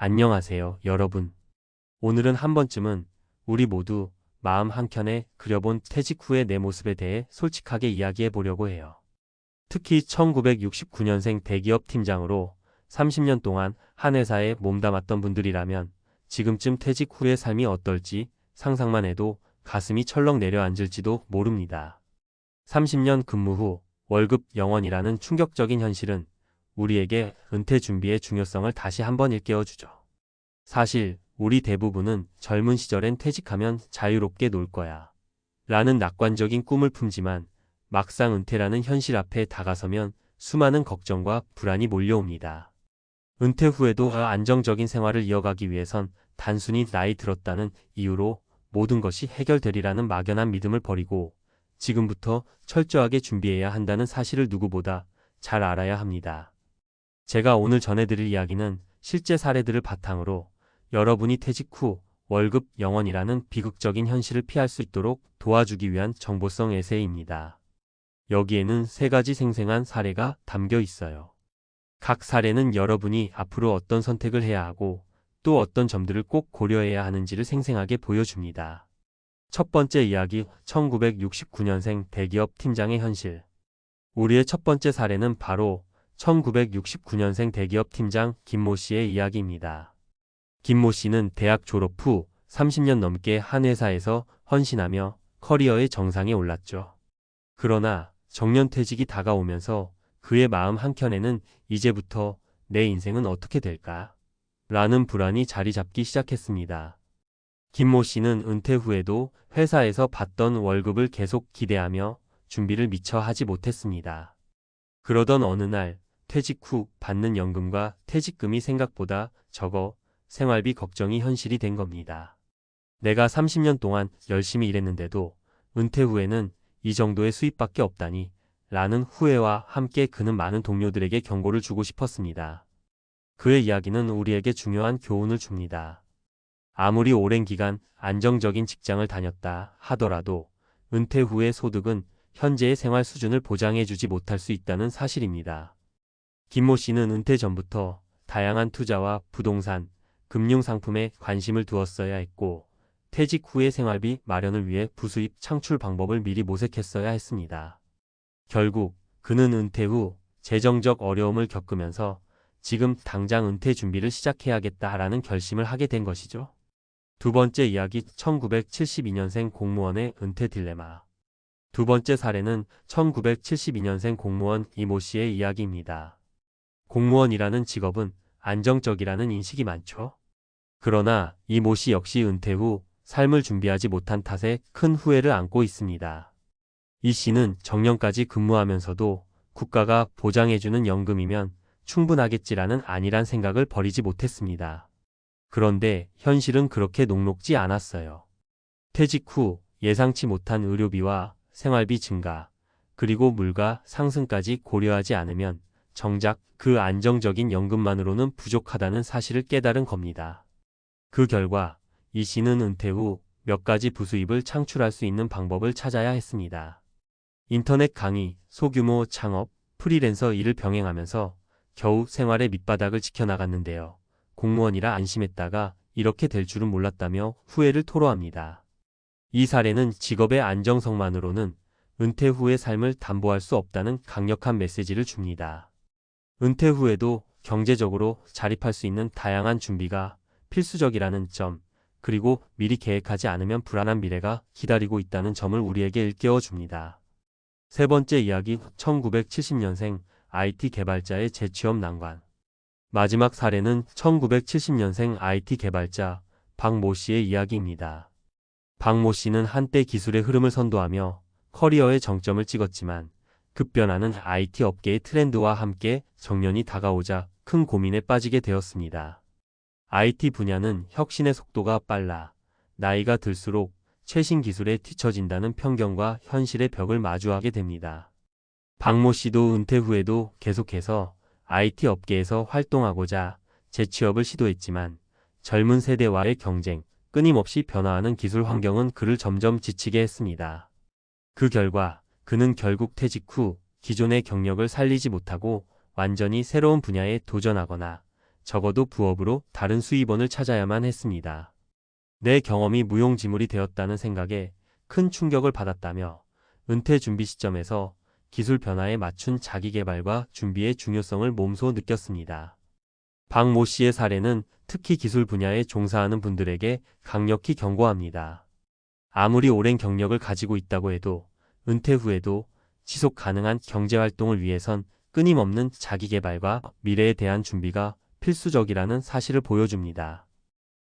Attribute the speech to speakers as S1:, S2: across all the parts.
S1: 안녕하세요, 여러분. 오늘은 한 번쯤은 우리 모두 마음 한켠에 그려본 퇴직 후의 내 모습에 대해 솔직하게 이야기해 보려고 해요. 특히 1969년생 대기업 팀장으로 30년 동안 한 회사에 몸담았던 분들이라면 지금쯤 퇴직 후의 삶이 어떨지 상상만 해도 가슴이 철렁 내려앉을지도 모릅니다. 30년 근무 후 월급 0원이라는 충격적인 현실은 우리에게 은퇴 준비의 중요성을 다시 한번 일깨워주죠. 사실 우리 대부분은 젊은 시절엔 퇴직하면 자유롭게 놀 거야 라는 낙관적인 꿈을 품지만 막상 은퇴라는 현실 앞에 다가서면 수많은 걱정과 불안이 몰려옵니다. 은퇴 후에도 안정적인 생활을 이어가기 위해선 단순히 나이 들었다는 이유로 모든 것이 해결되리라는 막연한 믿음을 버리고 지금부터 철저하게 준비해야 한다는 사실을 누구보다 잘 알아야 합니다. 제가 오늘 전해드릴 이야기는 실제 사례들을 바탕으로 여러분이 퇴직 후 월급 0원이라는 비극적인 현실을 피할 수 있도록 도와주기 위한 정보성 에세이입니다. 여기에는 세 가지 생생한 사례가 담겨 있어요. 각 사례는 여러분이 앞으로 어떤 선택을 해야 하고 또 어떤 점들을 꼭 고려해야 하는지를 생생하게 보여줍니다. 첫 번째 이야기, 1969년생 대기업 팀장의 현실. 우리의 첫 번째 사례는 바로 1969년생 대기업 팀장 김모 씨의 이야기입니다. 김모 씨는 대학 졸업 후 30년 넘게 한 회사에서 헌신하며 커리어의 정상에 올랐죠. 그러나 정년퇴직이 다가오면서 그의 마음 한켠에는 이제부터 내 인생은 어떻게 될까? 라는 불안이 자리 잡기 시작했습니다. 김모 씨는 은퇴 후에도 회사에서 받던 월급을 계속 기대하며 준비를 미처 하지 못했습니다. 그러던 어느 날 퇴직 후 받는 연금과 퇴직금이 생각보다 적어 생활비 걱정이 현실이 된 겁니다. 내가 30년 동안 열심히 일했는데도 은퇴 후에는 이 정도의 수입밖에 없다니 라는 후회와 함께 그는 많은 동료들에게 경고를 주고 싶었습니다. 그의 이야기는 우리에게 중요한 교훈을 줍니다. 아무리 오랜 기간 안정적인 직장을 다녔다 하더라도 은퇴 후의 소득은 현재의 생활 수준을 보장해주지 못할 수 있다는 사실입니다. 김모 씨는 은퇴 전부터 다양한 투자와 부동산, 금융상품에 관심을 두었어야 했고 퇴직 후의 생활비 마련을 위해 부수입 창출 방법을 미리 모색했어야 했습니다. 결국 그는 은퇴 후 재정적 어려움을 겪으면서 지금 당장 은퇴 준비를 시작해야겠다라는 결심을 하게 된 것이죠. 두 번째 이야기, 1972년생 공무원의 은퇴 딜레마. 두 번째 사례는 1972년생 공무원 이모 씨의 이야기입니다. 공무원이라는 직업은 안정적이라는 인식이 많죠. 그러나 이모 씨 역시 은퇴 후 삶을 준비하지 못한 탓에 큰 후회를 안고 있습니다. 이 씨는 정년까지 근무하면서도 국가가 보장해주는 연금이면 충분하겠지라는 안일한 생각을 버리지 못했습니다. 그런데 현실은 그렇게 녹록지 않았어요. 퇴직 후 예상치 못한 의료비와 생활비 증가, 그리고 물가 상승까지 고려하지 않으면 정작 그 안정적인 연금만으로는 부족하다는 사실을 깨달은 겁니다. 그 결과 이 씨는 은퇴 후 몇 가지 부수입을 창출할 수 있는 방법을 찾아야 했습니다. 인터넷 강의, 소규모 창업, 프리랜서 일을 병행하면서 겨우 생활의 밑바닥을 지켜나갔는데요. 공무원이라 안심했다가 이렇게 될 줄은 몰랐다며 후회를 토로합니다. 이 사례는 직업의 안정성만으로는 은퇴 후의 삶을 담보할 수 없다는 강력한 메시지를 줍니다. 은퇴 후에도 경제적으로 자립할 수 있는 다양한 준비가 필수적이라는 점, 그리고 미리 계획하지 않으면 불안한 미래가 기다리고 있다는 점을 우리에게 일깨워 줍니다. 세 번째 이야기, 1970년생 IT 개발자의 재취업 난관. 마지막 사례는 1970년생 IT 개발자 박모 씨의 이야기입니다. 박모 씨는 한때 기술의 흐름을 선도하며 커리어의 정점을 찍었지만 급변하는 IT 업계의 트렌드와 함께 정년이 다가오자 큰 고민에 빠지게 되었습니다. IT 분야는 혁신의 속도가 빨라 나이가 들수록 최신 기술에 뒤처진다는 편견과 현실의 벽을 마주하게 됩니다. 박모 씨도 은퇴 후에도 계속해서 IT 업계에서 활동하고자 재취업을 시도했지만 젊은 세대와의 경쟁, 끊임없이 변화하는 기술 환경은 그를 점점 지치게 했습니다. 그 결과 그는 결국 퇴직 후 기존의 경력을 살리지 못하고 완전히 새로운 분야에 도전하거나 적어도 부업으로 다른 수입원을 찾아야만 했습니다. 내 경험이 무용지물이 되었다는 생각에 큰 충격을 받았다며 은퇴 준비 시점에서 기술 변화에 맞춘 자기개발과 준비의 중요성을 몸소 느꼈습니다. 박 모 씨의 사례는 특히 기술 분야에 종사하는 분들에게 강력히 경고합니다. 아무리 오랜 경력을 가지고 있다고 해도 은퇴 후에도 지속 가능한 경제활동을 위해선 끊임없는 자기개발과 미래에 대한 준비가 필수적이라는 사실을 보여줍니다.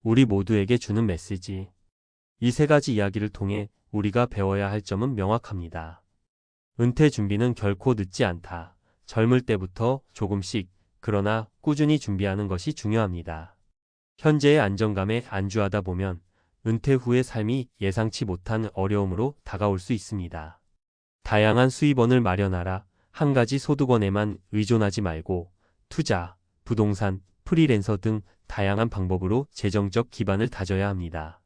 S1: 우리 모두에게 주는 메시지. 이 세 가지 이야기를 통해 우리가 배워야 할 점은 명확합니다. 은퇴 준비는 결코 늦지 않다. 젊을 때부터 조금씩, 그러나 꾸준히 준비하는 것이 중요합니다. 현재의 안정감에 안주하다 보면 은퇴 후의 삶이 예상치 못한 어려움으로 다가올 수 있습니다. 다양한 수입원을 마련하라. 한 가지 소득원에만 의존하지 말고 투자, 부동산, 프리랜서 등 다양한 방법으로 재정적 기반을 다져야 합니다.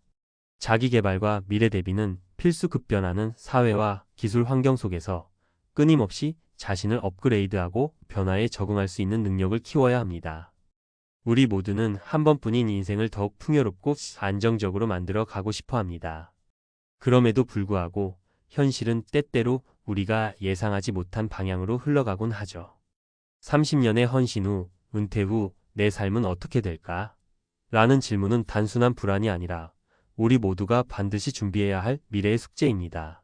S1: 자기개발과 미래 대비는 필수 급변하는 사회와 기술 환경 속에서 끊임없이 자신을 업그레이드하고 변화에 적응할 수 있는 능력을 키워야 합니다. 우리 모두는 한 번뿐인 인생을 더욱 풍요롭고 안정적으로 만들어 가고 싶어 합니다. 그럼에도 불구하고 현실은 때때로 우리가 예상하지 못한 방향으로 흘러가곤 하죠. 30년의 헌신 후, 은퇴 후 내 삶은 어떻게 될까? 라는 질문은 단순한 불안이 아니라 우리 모두가 반드시 준비해야 할 미래의 숙제입니다.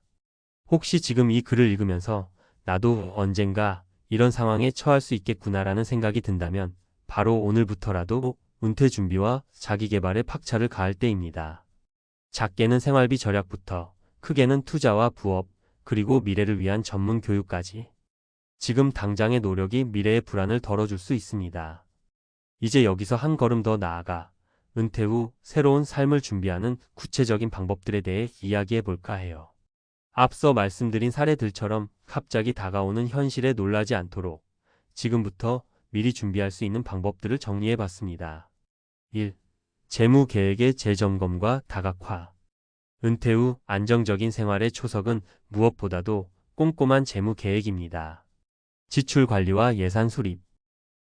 S1: 혹시 지금 이 글을 읽으면서 나도 언젠가 이런 상황에 처할 수 있겠구나라는 생각이 든다면 바로 오늘부터라도 은퇴 준비와 자기개발에 박차를 가할 때입니다. 작게는 생활비 절약부터 크게는 투자와 부업, 그리고 미래를 위한 전문 교육까지. 지금 당장의 노력이 미래의 불안을 덜어줄 수 있습니다. 이제 여기서 한 걸음 더 나아가 은퇴 후 새로운 삶을 준비하는 구체적인 방법들에 대해 이야기해 볼까 해요. 앞서 말씀드린 사례들처럼 갑자기 다가오는 현실에 놀라지 않도록 지금부터 미리 준비할 수 있는 방법들을 정리해 봤습니다. 1. 재무 계획의 재점검과 다각화. 은퇴 후 안정적인 생활의 초석은 무엇보다도 꼼꼼한 재무 계획입니다. 지출 관리와 예산 수립.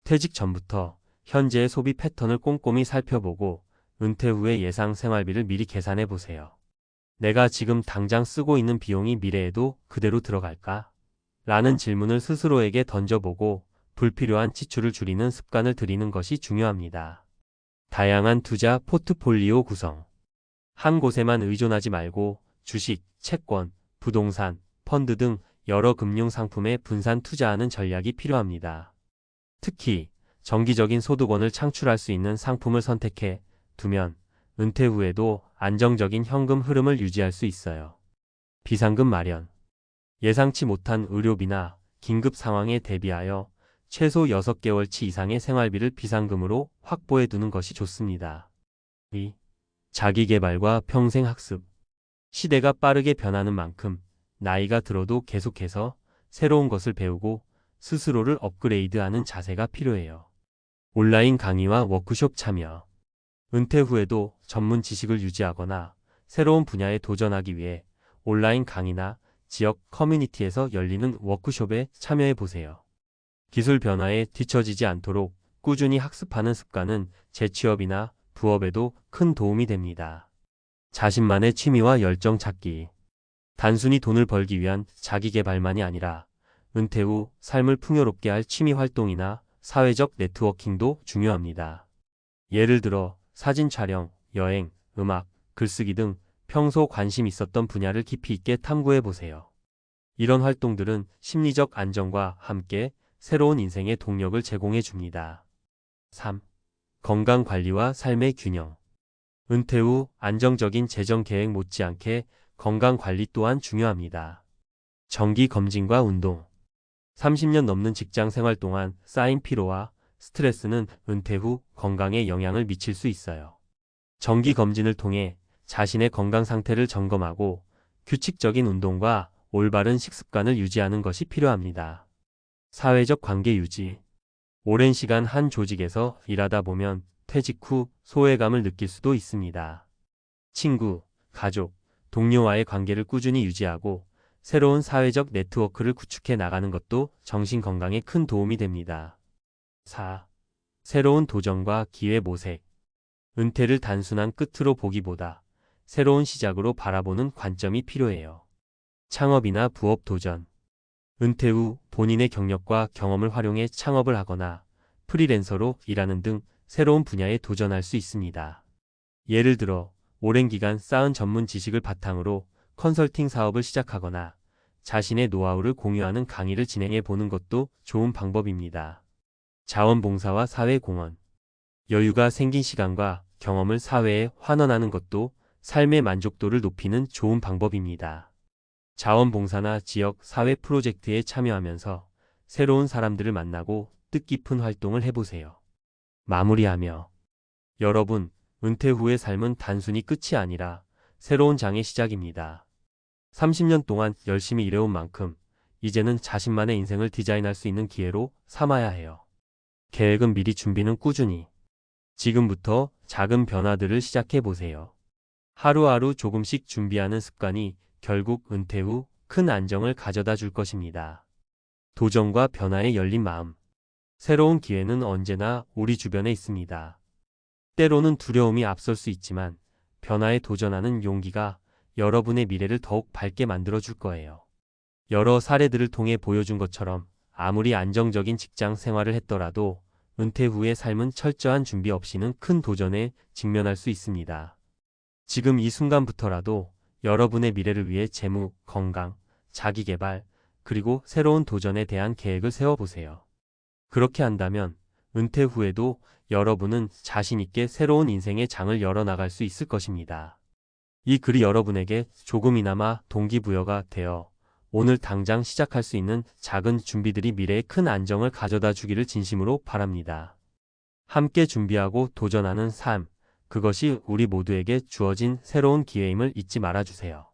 S1: 퇴직 전부터 현재의 소비 패턴을 꼼꼼히 살펴보고 은퇴 후의 예상 생활비를 미리 계산해 보세요. 내가 지금 당장 쓰고 있는 비용이 미래에도 그대로 들어갈까? 라는 질문을 스스로에게 던져보고 불필요한 지출을 줄이는 습관을 들이는 것이 중요합니다. 다양한 투자 포트폴리오 구성. 한 곳에만 의존하지 말고 주식, 채권, 부동산, 펀드 등 여러 금융 상품에 분산 투자하는 전략이 필요합니다. 특히 정기적인 소득원을 창출할 수 있는 상품을 선택해 두면 은퇴 후에도 안정적인 현금 흐름을 유지할 수 있어요. 비상금 마련. 예상치 못한 의료비나 긴급 상황에 대비하여 최소 6개월치 이상의 생활비를 비상금으로 확보해 두는 것이 좋습니다. 2. 자기개발과 평생학습. 시대가 빠르게 변하는 만큼 나이가 들어도 계속해서 새로운 것을 배우고 스스로를 업그레이드하는 자세가 필요해요. 온라인 강의와 워크숍 참여. 은퇴 후에도 전문 지식을 유지하거나 새로운 분야에 도전하기 위해 온라인 강의나 지역 커뮤니티에서 열리는 워크숍에 참여해 보세요. 기술 변화에 뒤처지지 않도록 꾸준히 학습하는 습관은 재취업이나 부업에도 큰 도움이 됩니다. 자신만의 취미와 열정 찾기. 단순히 돈을 벌기 위한 자기개발만이 아니라 은퇴 후 삶을 풍요롭게 할 취미 활동이나 사회적 네트워킹도 중요합니다. 예를 들어 사진 촬영, 여행, 음악, 글쓰기 등 평소 관심 있었던 분야를 깊이 있게 탐구해 보세요. 이런 활동들은 심리적 안정과 함께 새로운 인생의 동력을 제공해 줍니다. 3. 건강관리와 삶의 균형. 은퇴 후 안정적인 재정 계획 못지않게 건강관리 또한 중요합니다. 정기검진과 운동. 30년 넘는 직장 생활 동안 쌓인 피로와 스트레스는 은퇴 후 건강에 영향을 미칠 수 있어요. 정기검진을 통해 자신의 건강 상태를 점검하고 규칙적인 운동과 올바른 식습관을 유지하는 것이 필요합니다. 사회적 관계 유지. 오랜 시간 한 조직에서 일하다 보면 퇴직 후 소외감을 느낄 수도 있습니다. 친구, 가족, 동료와의 관계를 꾸준히 유지하고 새로운 사회적 네트워크를 구축해 나가는 것도 정신 건강에 큰 도움이 됩니다. 4. 새로운 도전과 기회 모색. 은퇴를 단순한 끝으로 보기보다 새로운 시작으로 바라보는 관점이 필요해요. 창업이나 부업 도전. 은퇴 후 본인의 경력과 경험을 활용해 창업을 하거나 프리랜서로 일하는 등 새로운 분야에 도전할 수 있습니다. 예를 들어 오랜 기간 쌓은 전문 지식을 바탕으로 컨설팅 사업을 시작하거나 자신의 노하우를 공유하는 강의를 진행해 보는 것도 좋은 방법입니다. 자원봉사와 사회공헌. 여유가 생긴 시간과 경험을 사회에 환원하는 것도 삶의 만족도를 높이는 좋은 방법입니다. 자원봉사나 지역 사회 프로젝트에 참여하면서 새로운 사람들을 만나고 뜻깊은 활동을 해보세요. 마무리하며 여러분, 은퇴 후의 삶은 단순히 끝이 아니라 새로운 장의 시작입니다. 30년 동안 열심히 일해온 만큼 이제는 자신만의 인생을 디자인할 수 있는 기회로 삼아야 해요. 계획은 미리, 준비는 꾸준히. 지금부터 작은 변화들을 시작해 보세요. 하루하루 조금씩 준비하는 습관이 결국 은퇴 후 큰 안정을 가져다 줄 것입니다. 도전과 변화에 열린 마음. 새로운 기회는 언제나 우리 주변에 있습니다. 때로는 두려움이 앞설 수 있지만 변화에 도전하는 용기가 여러분의 미래를 더욱 밝게 만들어 줄 거예요. 여러 사례들을 통해 보여준 것처럼 아무리 안정적인 직장 생활을 했더라도 은퇴 후의 삶은 철저한 준비 없이는 큰 도전에 직면할 수 있습니다. 지금 이 순간부터라도 여러분의 미래를 위해 재무, 건강, 자기개발, 그리고 새로운 도전에 대한 계획을 세워보세요. 그렇게 한다면 은퇴 후에도 여러분은 자신 있게 새로운 인생의 장을 열어나갈 수 있을 것입니다. 이 글이 여러분에게 조금이나마 동기부여가 되어 오늘 당장 시작할 수 있는 작은 준비들이 미래에 큰 안정을 가져다 주기를 진심으로 바랍니다. 함께 준비하고 도전하는 삶, 그것이 우리 모두에게 주어진 새로운 기회임을 잊지 말아주세요.